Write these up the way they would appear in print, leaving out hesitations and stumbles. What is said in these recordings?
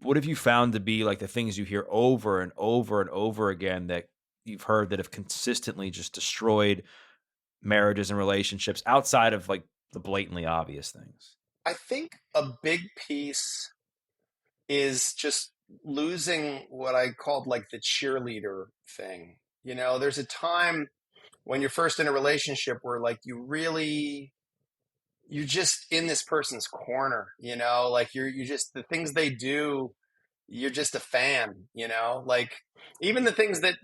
What have you found to be like the things you hear over and over and over again that you've heard that have consistently just destroyed marriages and relationships outside of like the blatantly obvious things? I think a big piece is just losing what I called like the cheerleader thing. There's a time when you're first in a relationship where like you're just in this person's corner, like you just the things they do, you're just a fan, like even the things that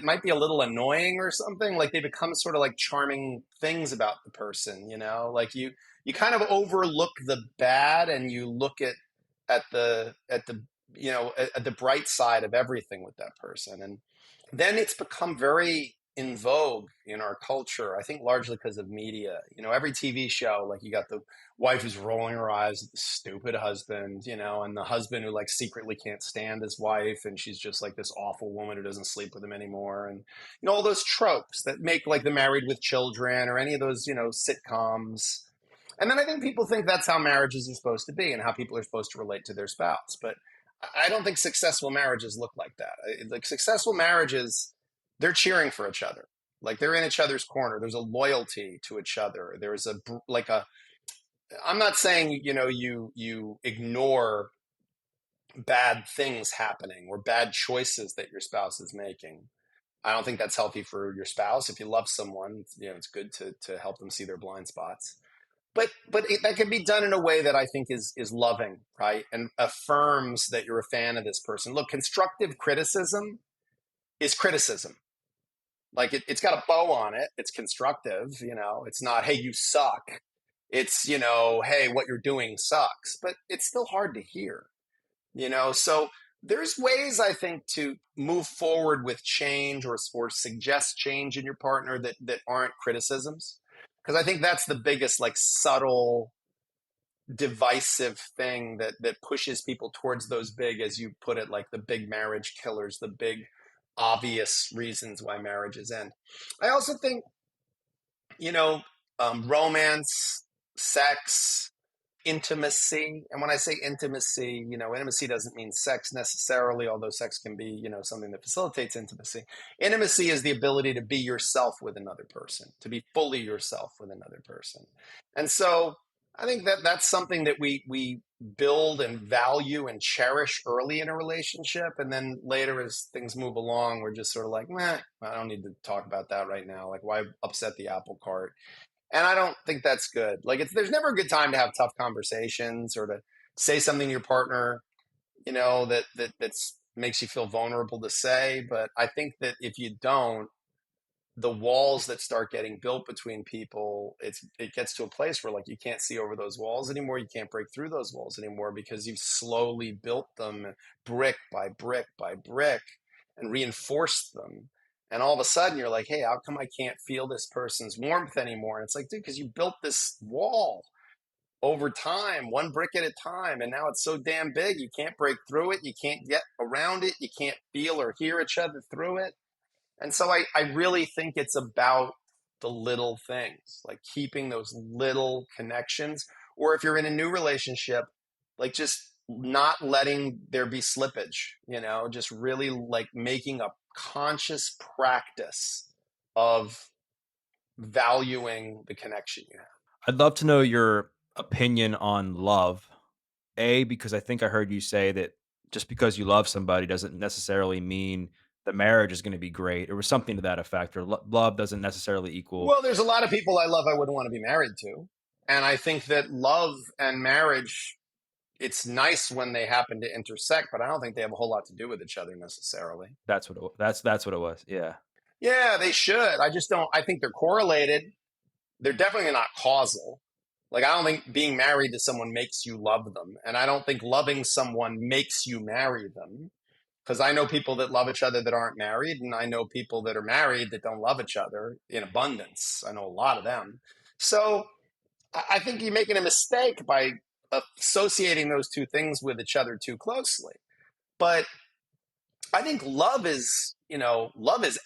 might be a little annoying or something, like they become sort of like charming things about the person, like you kind of overlook the bad and you look at the at the bright side of everything with that person. And then it's become very in vogue in our culture, I think largely because of media. Every TV show, like you got the wife who's rolling her eyes at the stupid husband, and the husband who like secretly can't stand his wife and she's just like this awful woman who doesn't sleep with him anymore. And all those tropes that make like the Married with Children or any of those, sitcoms. And then I think people think that's how marriages are supposed to be and how people are supposed to relate to their spouse. But I don't think successful marriages look like that. Like successful marriages, they're cheering for each other. Like they're in each other's corner. There's a loyalty to each other. There's a like a. I'm not saying you ignore bad things happening or bad choices that your spouse is making. I don't think that's healthy for your spouse. If you love someone, it's good to help them see their blind spots. But that can be done in a way that I think is loving, right? And affirms that you're a fan of this person. Look, constructive criticism is criticism. Like it's got a bow on it. It's constructive, It's not, hey, you suck. It's, hey, what you're doing sucks. But it's still hard to hear, So there's ways I think to move forward with change or suggest change in your partner that aren't criticisms. Because I think that's the biggest like subtle divisive thing that pushes people towards those big, as you put it, like the big marriage killers, the big obvious reasons why marriages end. I also think, you know, romance, sex, intimacy. And when I say intimacy, intimacy doesn't mean sex necessarily, although sex can be, something that facilitates intimacy. Intimacy is the ability to be yourself with another person, to be fully yourself with another person. And so I think that's something that we build and value and cherish early in a relationship. And then later, as things move along, we're just sort of like, meh, I don't need to talk about that right now. Like, why upset the apple cart? And I don't think that's good. Like there's never a good time to have tough conversations or to say something to your partner, that's makes you feel vulnerable to say. But I think that if you don't, the walls that start getting built between people, it gets to a place where like you can't see over those walls anymore. You can't break through those walls anymore because you've slowly built them brick by brick by brick and reinforced them. And all of a sudden you're like, hey, how come I can't feel this person's warmth anymore? And it's like, dude, because you built this wall over time, one brick at a time. And now it's so damn big, you can't break through it. You can't get around it. You can't feel or hear each other through it. And so I really think it's about the little things, like keeping those little connections. Or if you're in a new relationship, like just not letting there be slippage, just really like making a conscious practice of valuing the connection you have. I'd love to know your opinion on love. A, because I think I heard you say that just because you love somebody doesn't necessarily mean the marriage is going to be great, or something to that effect, or love doesn't necessarily equal. Well, there's a lot of people I love I wouldn't want to be married to. And I think that love and marriage, it's nice when they happen to intersect, but I don't think they have a whole lot to do with each other necessarily. That's what it was. Yeah. Yeah, they should. I just don't. I think they're correlated. They're definitely not causal. Like, I don't think being married to someone makes you love them. And I don't think loving someone makes you marry them. Because I know people that love each other that aren't married, and I know people that are married that don't love each other in abundance. I know a lot of them. So I think you're making a mistake by associating those two things with each other too closely. But I think love is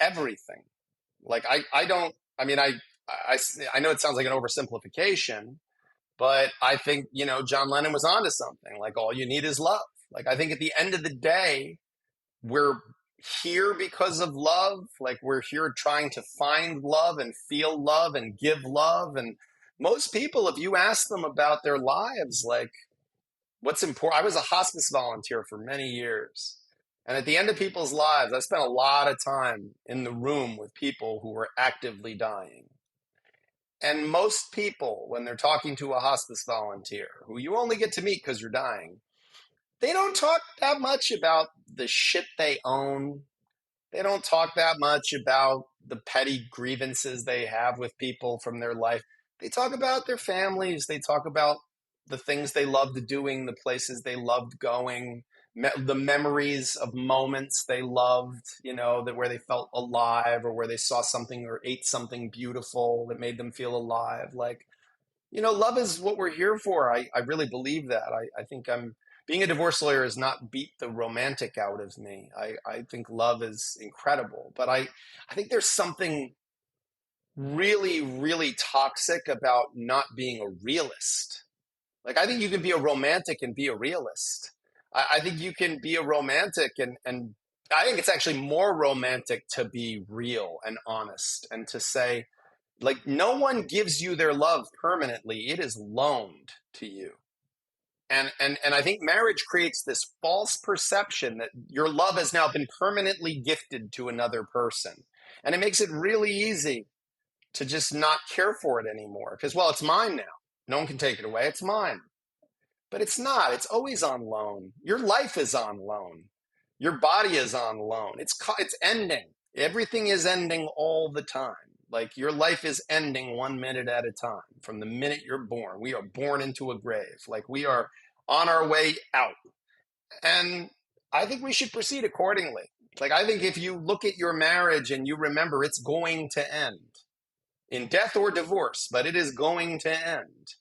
everything. Like I don't, I mean, I know it sounds like an oversimplification, but I think, John Lennon was onto something. Like all you need is love. Like, I think at the end of the day, we're here because of love. Like, we're here trying to find love and feel love and give love. And most people, if you ask them about their lives, like, what's important, I was a hospice volunteer for many years. And at the end of people's lives, I spent a lot of time in the room with people who were actively dying. And most people, when they're talking to a hospice volunteer, who you only get to meet because you're dying, they don't talk that much about the shit they own. They don't talk that much about the petty grievances they have with people from their life. They talk about their families. They talk about the things they loved doing, the places they loved going, the memories of moments they loved, that where they felt alive or where they saw something or ate something beautiful that made them feel alive. Like, love is what we're here for. I really believe that. I think being a divorce lawyer has not beat the romantic out of me. I think love is incredible, but I think there's something really, really toxic about not being a realist. Like, I think you can be a romantic and be a realist. I think you can be a romantic and I think it's actually more romantic to be real and honest and to say, like, no one gives you their love permanently. It is loaned to you. And I think marriage creates this false perception that your love has now been permanently gifted to another person. And it makes it really easy to just not care for it anymore because, well, it's mine now. No one can take it away. It's mine. But it's not. It's always on loan. Your life is on loan. Your body is on loan. It's ending. Everything is ending all the time. Like, your life is ending 1 minute at a time. From the minute you're born, we are born into a grave. Like, we are on our way out. And I think we should proceed accordingly. Like, I think if you look at your marriage and you remember it's going to end in death or divorce, but it is going to end,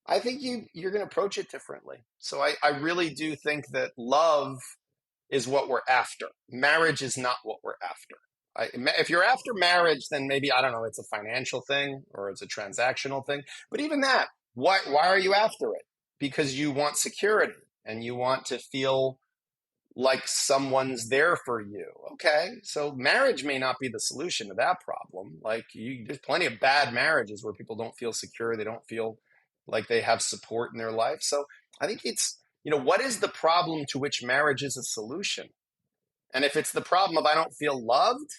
I think you're going to approach it differently. So I really do think that love is what we're after. Marriage is not what we're after. If you're after marriage, then maybe, I don't know, it's a financial thing or it's a transactional thing. But even that, why are you after it? Because you want security and you want to feel like someone's there for you. Okay, so marriage may not be the solution to that problem. Like, there's plenty of bad marriages where people don't feel secure. They don't feel like they have support in their life. So I think it's, what is the problem to which marriage is a solution? And if it's the problem of I don't feel loved,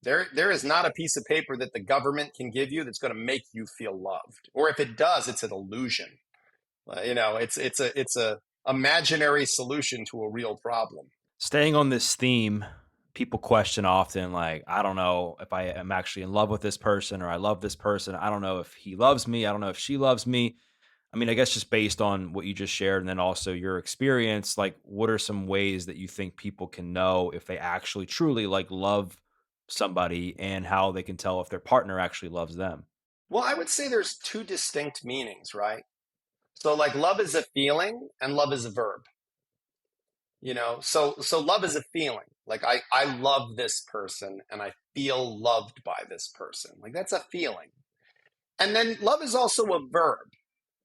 there is not a piece of paper that the government can give you that's going to make you feel loved. Or if it does, it's an illusion. It's a imaginary solution to a real problem. Staying on this theme, people question often, like, I don't know if I am actually in love with this person or I love this person. I don't know if he loves me. I don't know if she loves me. I mean, I guess just based on what you just shared and then also your experience, like, what are some ways that you think people can know if they actually truly like love somebody and how they can tell if their partner actually loves them? Well, I would say there's two distinct meanings, right? So, like, love is a feeling and love is a verb. So love is a feeling. Like, I love this person and I feel loved by this person. Like, that's a feeling. And then love is also a verb.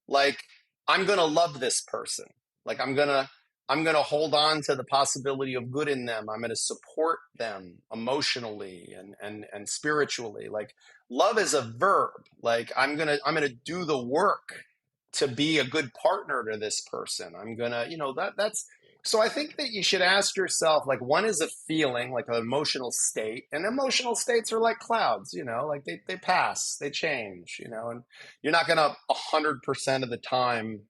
Like, I'm going to love this person. Like, I'm going to hold on to the possibility of good in them. I'm going to support them emotionally and spiritually. Like, love is a verb. Like, I'm going to do the work to be a good partner to this person. I'm going to, that's so I think that you should ask yourself, like, one is a feeling, like an emotional state, and emotional states are like clouds, like they pass, they change, and you're not going to 100% of the time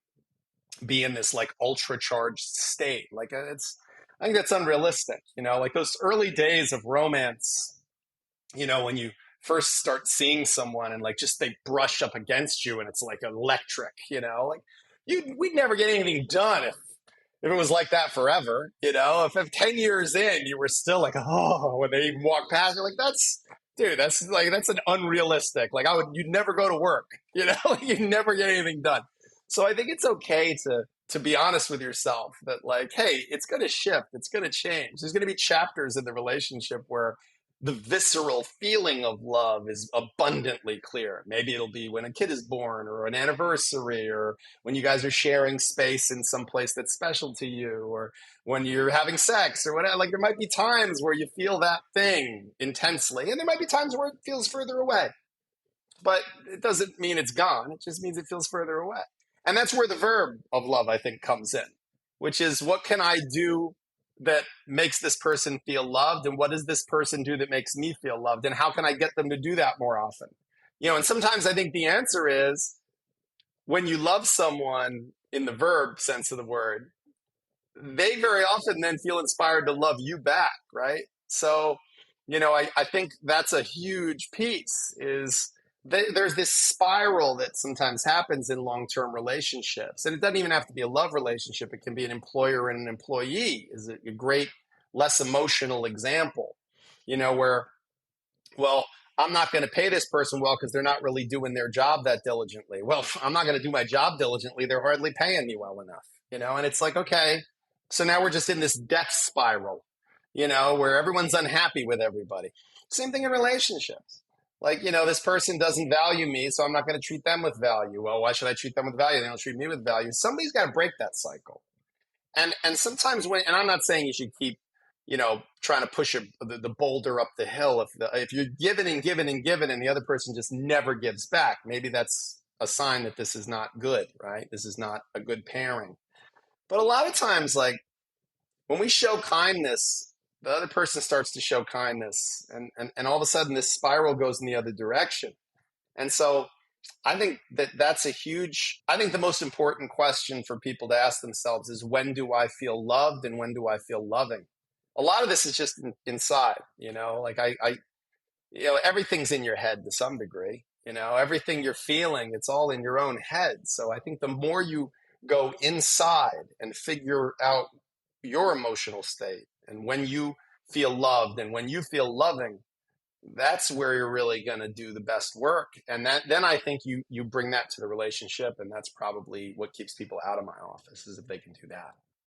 be in this like ultra charged state. Like, I think that's unrealistic. Like those early days of romance, when you first start seeing someone and like just they brush up against you and it's like electric, like we'd never get anything done if it was like that forever. If 10 years in you were still like, oh, when they walk past, you're like, that's an unrealistic, like, you'd never go to work, you'd never get anything done. So I think it's okay to be honest with yourself that, like, hey, it's going to shift, it's going to change. There's going to be chapters in the relationship where the visceral feeling of love is abundantly clear. Maybe it'll be when a kid is born or an anniversary or when you guys are sharing space in some place that's special to you or when you're having sex or whatever. Like there might be times where you feel that thing intensely and there might be times where it feels further away. But it doesn't mean it's gone. It just means it feels further away. And that's where the verb of love, I think, comes in, which is what can I do that makes this person feel loved? And what does this person do that makes me feel loved? And how can I get them to do that more often? And sometimes I think the answer is when you love someone in the verb sense of the word, they very often then feel inspired to love you back, right? So, I think that's a huge piece is there's this spiral that sometimes happens in long-term relationships. And it doesn't even have to be a love relationship. It can be an employer and an employee is a great, less emotional example, where, well, I'm not going to pay this person well because they're not really doing their job that diligently. Well, I'm not going to do my job diligently. They're hardly paying me well enough, and it's like, okay, so now we're just in this death spiral, where everyone's unhappy with everybody. Same thing in relationships. Like, this person doesn't value me, so I'm not going to treat them with value. Well, why should I treat them with value? They don't treat me with value. Somebody's got to break that cycle. And sometimes and I'm not saying you should keep, trying to push the boulder up the hill. If you're giving and giving and giving and the other person just never gives back, maybe that's a sign that this is not good, right? This is not a good pairing. But a lot of times, like when we show kindness, the other person starts to show kindness, and all of a sudden this spiral goes in the other direction. And so I think I think the most important question for people to ask themselves is when do I feel loved and when do I feel loving? A lot of this is just inside, like everything's in your head to some degree, everything you're feeling, it's all in your own head. So I think the more you go inside and figure out your emotional state and when you feel loved and when you feel loving, that's where you're really going to do the best work. And then I think you bring that to the relationship, and that's probably what keeps people out of my office is if they can do that.